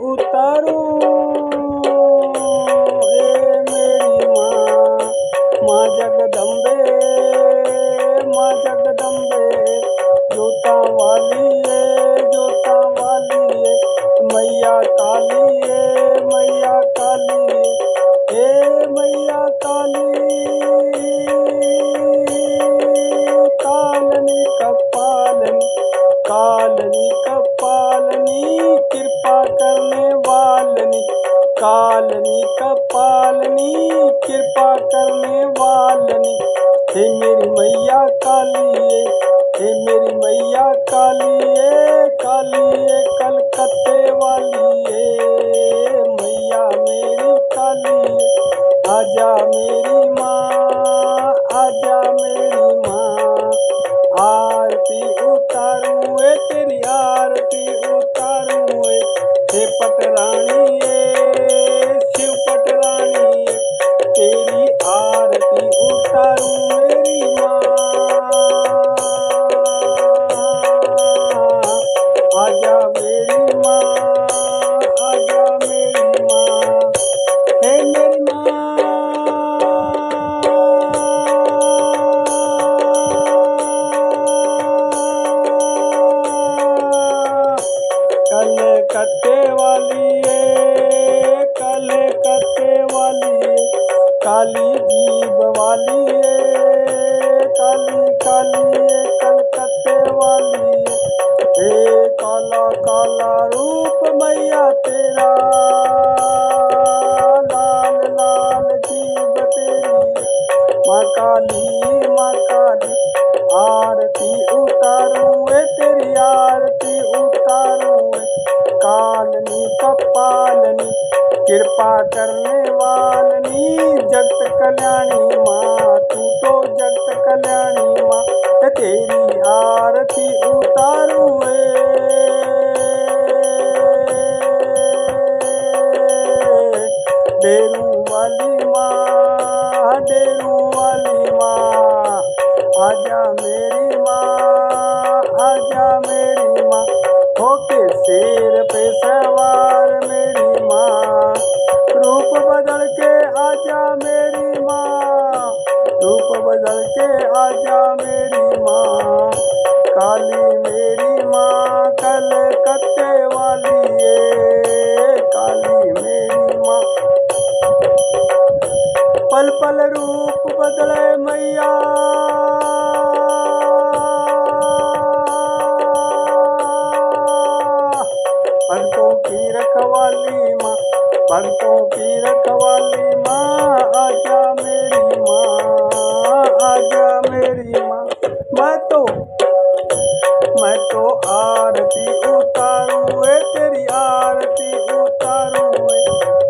उतारूं ए मेरी माँ जगदम्बे, माँ जगदम्बे, जोता वाली है मैया काली है, मैया काली है मैया काली। कालनी कपालनी, कालनी कपालनी, कृपा करने वालनी, कालनी कपालनी, कृपा करने वालनी। हे मेरी मैया काली है, हे मेरी मैया काली है, काली है कलकत्ते वाली है मैया मेरी काली है। आजा मेरी माँ, आजा मेरी माँ, आरती उतारूं तेरी आरती उतारूं हे पटरानी शिव पटरानी तेरी आरती उतारूं मेरी माँ। आजा मेरी माँ, आजा मेरी माँ, हे मेरी माँ। कलकत्ते वाली है, कलकत्ते वाली है, काली जीभ वाली है, काली काली है कलकत्ते वाली है। हे काला काला रूप मैया तेरा, लाल लाल जीभ तेरी माँ काली, माँ काली। आरती उतारूं तेरी आरती उतारूं कालनी कपालनी, कृपा करने वालनी, जगत कल्याणी माँ तू तो जगत कल्याणी माँ। तेरी आरती उतारूं डेरू वाली माँ, डेरू वाली माँ। आजा मेरी माँ, आजा मेरी माँ, होके शेर पे सवार मेरी माँ। रूप बदल के आजा मेरी माँ, रूप बदल के आजा मेरी माँ। काली मेरी माँ कलकत्ते वाली है, काली मेरी माँ। पल पल रूप बदले मैया, भक्तों की रखवाली माँ, भक्तों की रखवाली माँ। आजा मेरी माँ, आजा मेरी माँ। मैं तो आरती उतारूं तेरी आरती उतारूं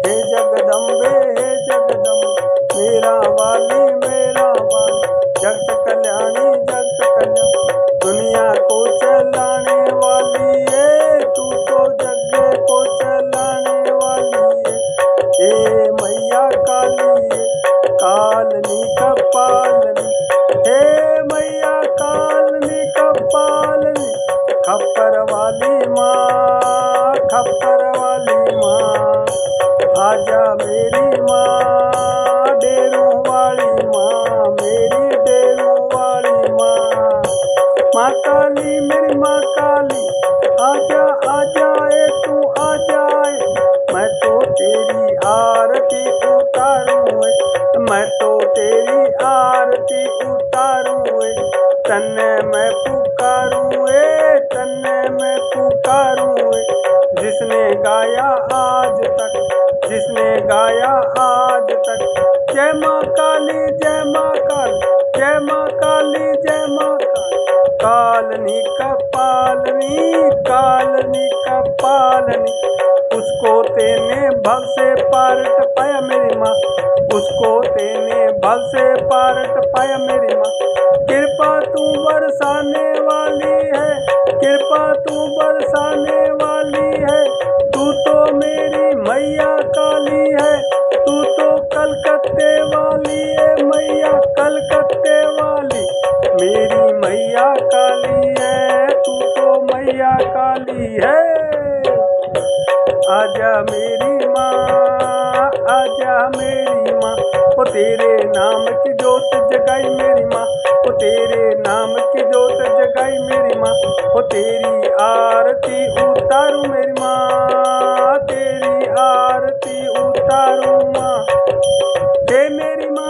हे जगदम्बे, हे जगदम्बे, मेरा वाली, जगत कल्याणी, जगत कल्याणी। दुनिया को चलाने वाली है तू तो जग को चलाने वाली है मैया काली है, कालनी कपालनी, हे मैया कालनी कपालनी। खप्पर वाली माँ, खप्पर वाली माँ, आजा मेरी माँ, डेरू वाली माँ, मेरी डेरू वाली माँ। माँ काली मेरी माँ काली, आजा आजा तू आ जाए। मैं तो तेरी आरती उतारूं मैं तो तेरी आरती उतारूं तन्ने मैं पुकारूं तन्ने मैं पुकारूं। जिसने गाया आज तक, जिसने गाया आज तक, जय माँ काली, जय माँ काली, जय माँ काली, जय माँ काली। कालनी कपालनी, कालनी कपालनी, उसको तेने भव से पारट पाया मेरी माँ, उसको तेने भव से पारट पाया मेरी माँ। कृपा तू बरसाने वाली है, कृपा तू बरसाने वाली है। तू तो मेरी मैया काली है, तू तो कलकत्ते वाली है मैया, कलकत्ते वाली मेरी मैया काली है, तू तो मैया काली है। आजा मेरी माँ, आजा मेरी माँ। ओ तेरे नाम की जोत जगाई मेरी माँ, ओ तेरे नाम की जोत जगाई मेरी माँ। ओ तेरी आरती उतारूं मेरी माँ, तेरी आरती उतारूं माँ। हे मेरी माँ,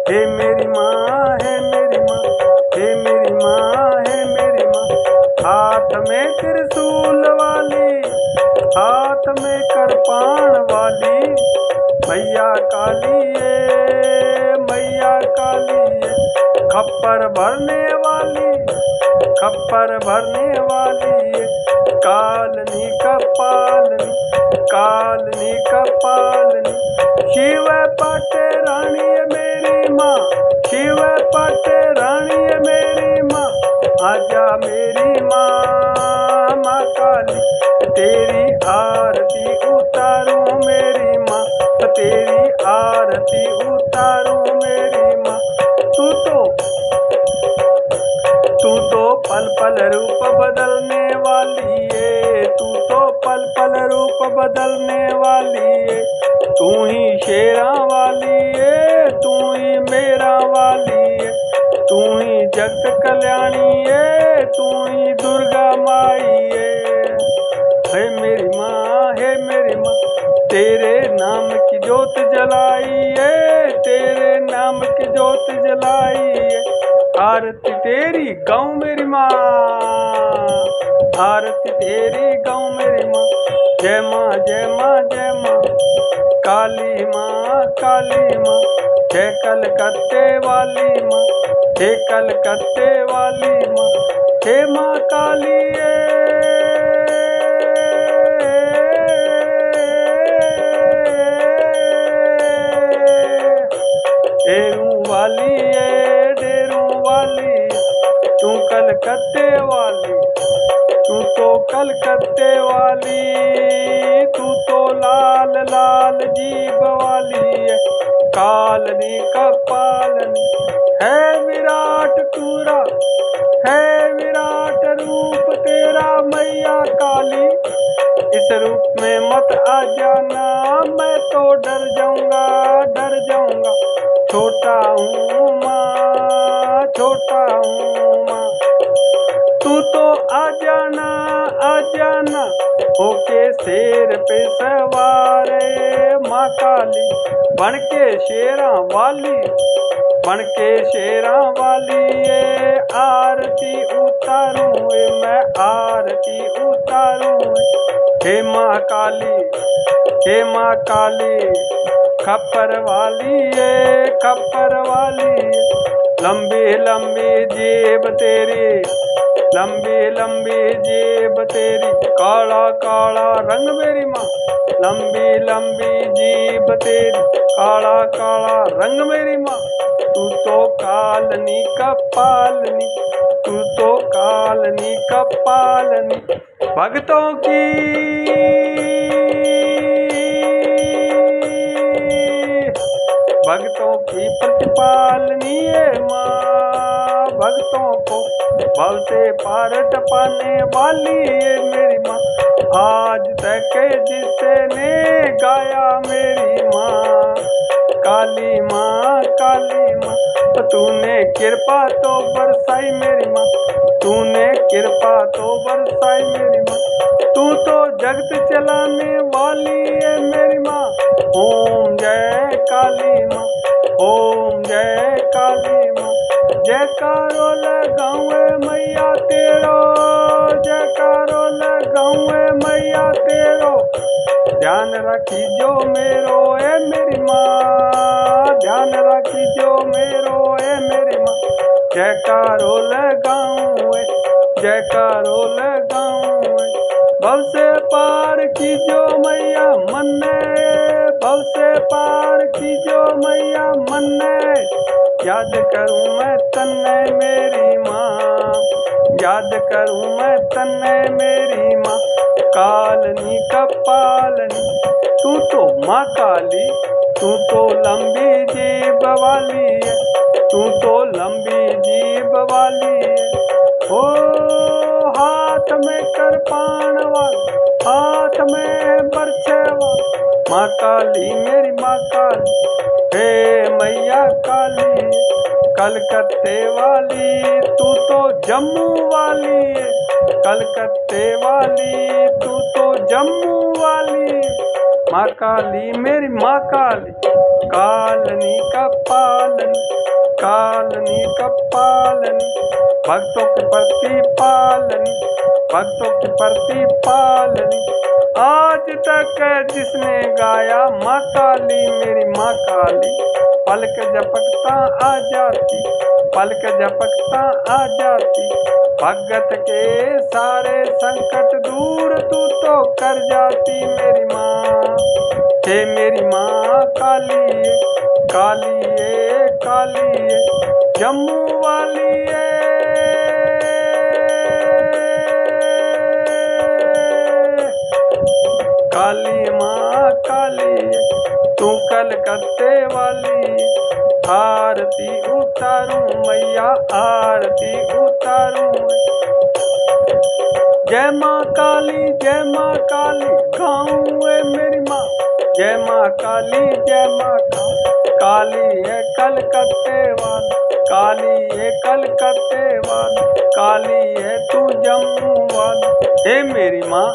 हे मेरी माँ, हे मेरी माँ, हे मेरी माँ, हे मेरी माँ। हाथ में त्रिशूल वाली, हाथ में कृपाण वाली, मैया काली है, मैया काली है। खप्पर भरने वाली, खप्पर भरने वाली है। Colony कपालनी, colony कपालनी। शिव पाटे रानी है मेरी माँ, शिव पाटे रानी है मेरी माँ। आजा मेरी माँ, माँ काली। तेरी आरती उतारूं मेरी माँ, तेरी आरती उतारूं मेरी माँ। तू तो पल पल रूप बदलने वाली है, तू तो पल पल रूप बदलने वाली है। तू ही शेरा वाली है, तू ही मेरा वाली है। तू ही जगत कल्याणी है, तू ही दुर्गा माई है। हे मेरी माँ, हे मेरी माँ। तेरे नाम की जोत जलाई है, तेरे नाम की जोत जलाई है। आरती तेरी गाँव मेरी माँ, आरती तेरी गाँव मेरी माँ। जय माँ, जय माँ, जय माँ। काली माँ, काली माँ। जय कलकत्ते वाली माँ, हे कलकत्ते वाली माँ। हे माँ काली डेरू वाली है, डेरू वाली। तू कलकत्ते वाली, तू तो कलकत्ते वाली। तू तो लाल लाल जीभ वाली है, कालनी कपालनी। है विराट तूरा, है विराट रूप तेरा मैया काली। इस रूप में मत आ जाना, मैं तो डर जाऊंगा, डर जाऊंगा। छोटा हूँ माँ, छोटा हूँ माँ। तू तो आ जाना, आ जाना। होके शेर पे सवार माँ काली। बन के शेरा वाली, बन के शेरा वाली ये। आरती उतारूं मैं, आरती उतारूं। हे माँ काली, हे माँ काली। खप्पर वाली है, खप्पर वाली है। लंबी लंबी जेब तेरी, लंबी लंबी जेब तेरी। काला काला रंग मेरी माँ, लंबी लंबी जेब तेरी। काला काला रंग मेरी माँ। तू तो कालनी कपालनी, तू तो कालनी कपालनी। भक्तों की, भक्तों की प्रतिपालनी है माँ। भक्तों को भव से पार टपाने वाली है मेरी माँ। आज तक जिसने गाया मेरी माँ, काली माँ, काली माँ। तूने कृपा तो बरसाई मेरी माँ, तूने कृपा तो बरसाई मेरी माँ। तू तो जगत चलाने वाली है मेरी माँ। ओम जय काली माँ, ओम जय काली माँ। जयकारो लगाऊं मैया तेरो, जयकारो लगाऊं मैया तेरो। ध्यान रखी जो मेरो है मेरी माँ, ध्यान रखी जो मेरो है मेरी माँ। जयकारो लगाऊं, जयकारो लगाऊं। भव से पार की जो मैया मन्ने, भव से पार की जो मैया मन्ने। याद करूं मैं तन्ने मेरी माँ, याद करूं मैं तन्ने मेरी माँ। कालनी कपालनी, तू तो माँ काली, तू तो लंबी जीभ वाली है। तू तो लंबी जीभ वाली है। ओ हाथ में कृपाण वाली, हाथ में बरछे वाली, माँ काली मेरी माँ काली, हे मैया काली, कलकत्ते वाली तू तो जम्मू वाली है, कलकत्ते वाली तू तो जम्मू वाली, माँ काली मेरी माँ काली, कालनी का पालनी, कालनी का पालनी, भक्तों के प्रति पालनी, भक्तों के प्रति पालनी। आज तक जिसने गाया माँ काली मेरी माँ काली, पलक झपकता आ जाती, पलक झपकता आ जाती, भगत के सारे संकट दूर तू तो कर जाती मेरी माँ, हे मेरी माँ काली है, काली है, काली है, जम्मू वाली है। काली माँ काली है, तू कलकत्ते वाली, आरती उतारूं मैया आरती उतारूं। जय माँ काली, जय माँ काली, गाऊं है मेरी माँ, जय माँ काली, जय माँ काली है कलकत्ते वाली, काली है कलकत्ते वाली, काली है तू जम्मू वाली, हे मेरी माँ,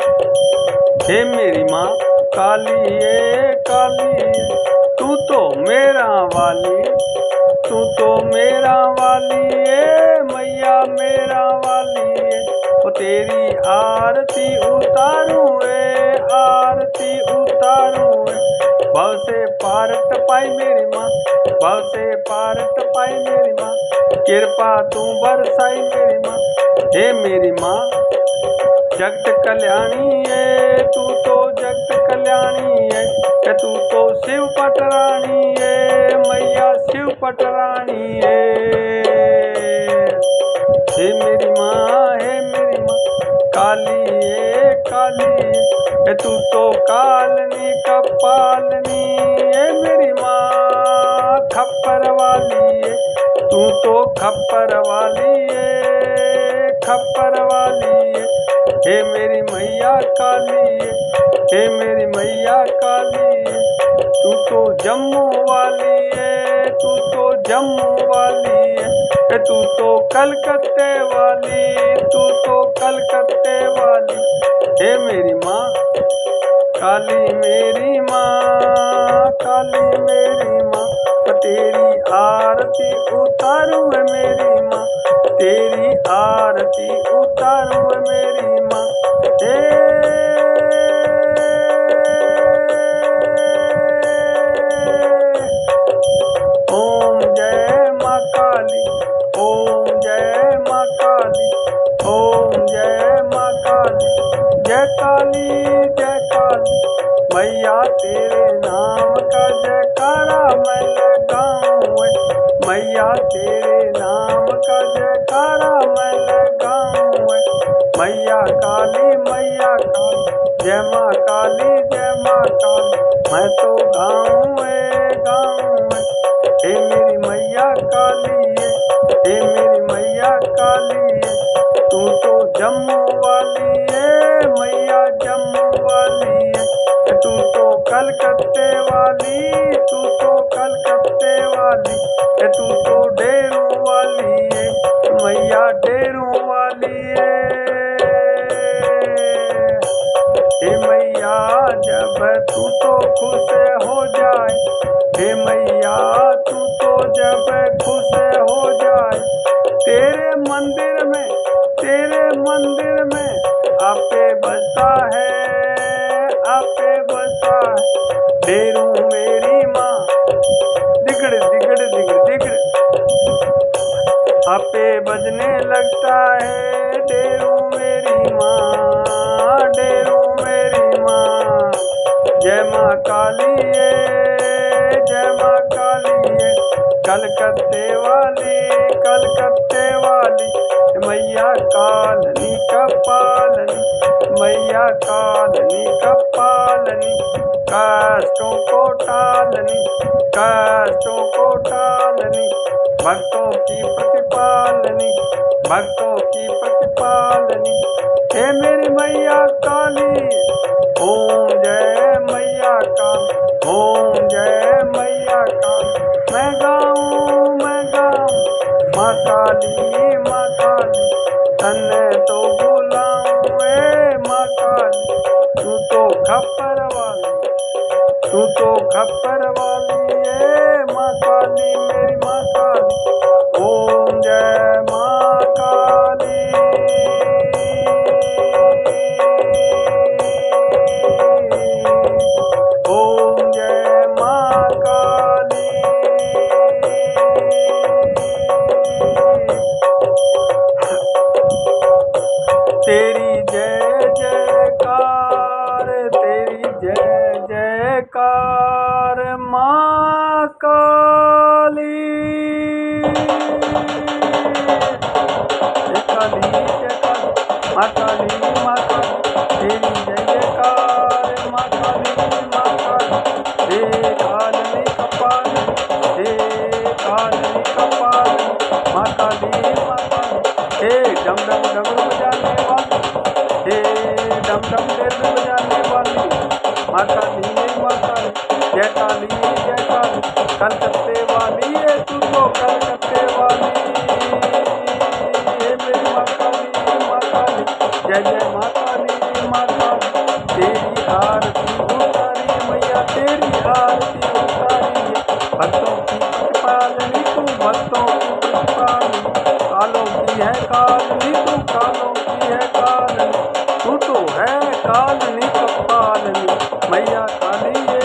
हे मेरी माँ काली है, काली है, तू तो मेरा वाली, तू तो मेरा वाली है, मैया मेरा वाली है, ओ तेरी आरती उतारूं है, आरती उतारूं है, भव से पार टपाई मेरी माँ, भव से पार टपाई मेरी माँ, कृपा तू बरसाई मेरी माँ, हे मेरी माँ जगत कल्याणी है, तू तो जगत कल्याणी है, तू तो शिव पटरानी है, मैया शिव पटरानी है, हे मेरी माँ, हे मेरी माँ काली है, काली है, तू तो कालनी कपालनी है, मेरी माँ खप्पर वाली है, तू तो खप्पर वाली है, खप्पर वाली है, हे मेरी मैया काली है, हे मेरी मैया काली है, तू तो जम्मू वाली है, तू तो जम्मू वाली है, तू तो कलकत्ते वाली, तू तो कलकत्ते वाली, हे मेरी माँ काली मेरी माँ, काली मेरी माँ, तेरी आरती उतारूं है मेरी माँ, तेरी आरती उतारूं है मेरी माँ, ओम जय माँ काली, ओम जय माँ काली, ओम जय माँ काली, जय काली, जय काली, मैया तेरे नाम का जयकारा मैं लगाऊं, मैया तेरे नाम का जयकारा मैं लगाऊं, मैया काली, मैया काली, जय माँ काली, जय माँ काली, मैं तो गाऊं गाऊं, हे मेरी मैया काली है, हे मेरी मैया काली है, तू तो जम्मू वाली है, मैया जम्मू वाली है, तू तो कलकत्ते वाली, तू तो कलकत्ते वाली, तू तो डेरू वाली है, मैया डेरू वाली है, हे मैया जब तू तो खुश हो जाए, हे मैया तू तो जब खुश हो जाए, तेरे मंदिर में, तेरे मंदिर में आपे बसता है, आपे बसता है, डेरू मेरी माँ, दिगड़ दिगड़ दिगड़ दिगड़ आपे बजने लगता है, डेरू मेरी माँ, डेरू मेरी माँ, जय माँ काली है, जय माँ काली है, कलकत्ते वाली, कलकत्ते वाली, मैया कालनी कपालनी, मैया कालनी कपालनी, कष्टों को टालनी, कष्टों को टालनी, भक्तों की प्रतिपालनी, भक्तों की प्रतिपालनी। हे मेरी मैया काली, ओम जय मैया काली, ओम जय मैया काली। मैं गाऊं माँ काली, माँ काली, तन्ने तो बुलाऊं ए माँ काली। तू तो खप्पर वाली, तू तो खप्पर वाली ए माँ काली, मेरी माँ काली। ओम जय माँ काली। ओम जय माँ काली। तेरी जय जयकार, तेरी जय जयकार माँ काली। जय काली, जय काली, माँ काली, माँ काली। तेरी जय जयकार माँ काली, माँ काली। हे कालनी कपाली, हे कालनी कपाली, माँ काली, माँ काली। हे डम डम डमरू बजाने वाली, हे डम डम डमरू बजाने वाली, माँ काली, माँ काली। जय काली, जय काली, कलकत्ते वाली है तू तो कलकत्ते वाली। हे मेरी माँ काली, माँ काली। जय जय माँ काली, माँ काली। तेरी आरती उतारी मैया, तेरी आरती उतारी है। भक्तों की प्रतिपालनी तू, भक्तों की प्रतिपालनी। कालों की है कालनी तू, कालों की है कालनी। तू तो है कालनी कपालनी, मैया काली ये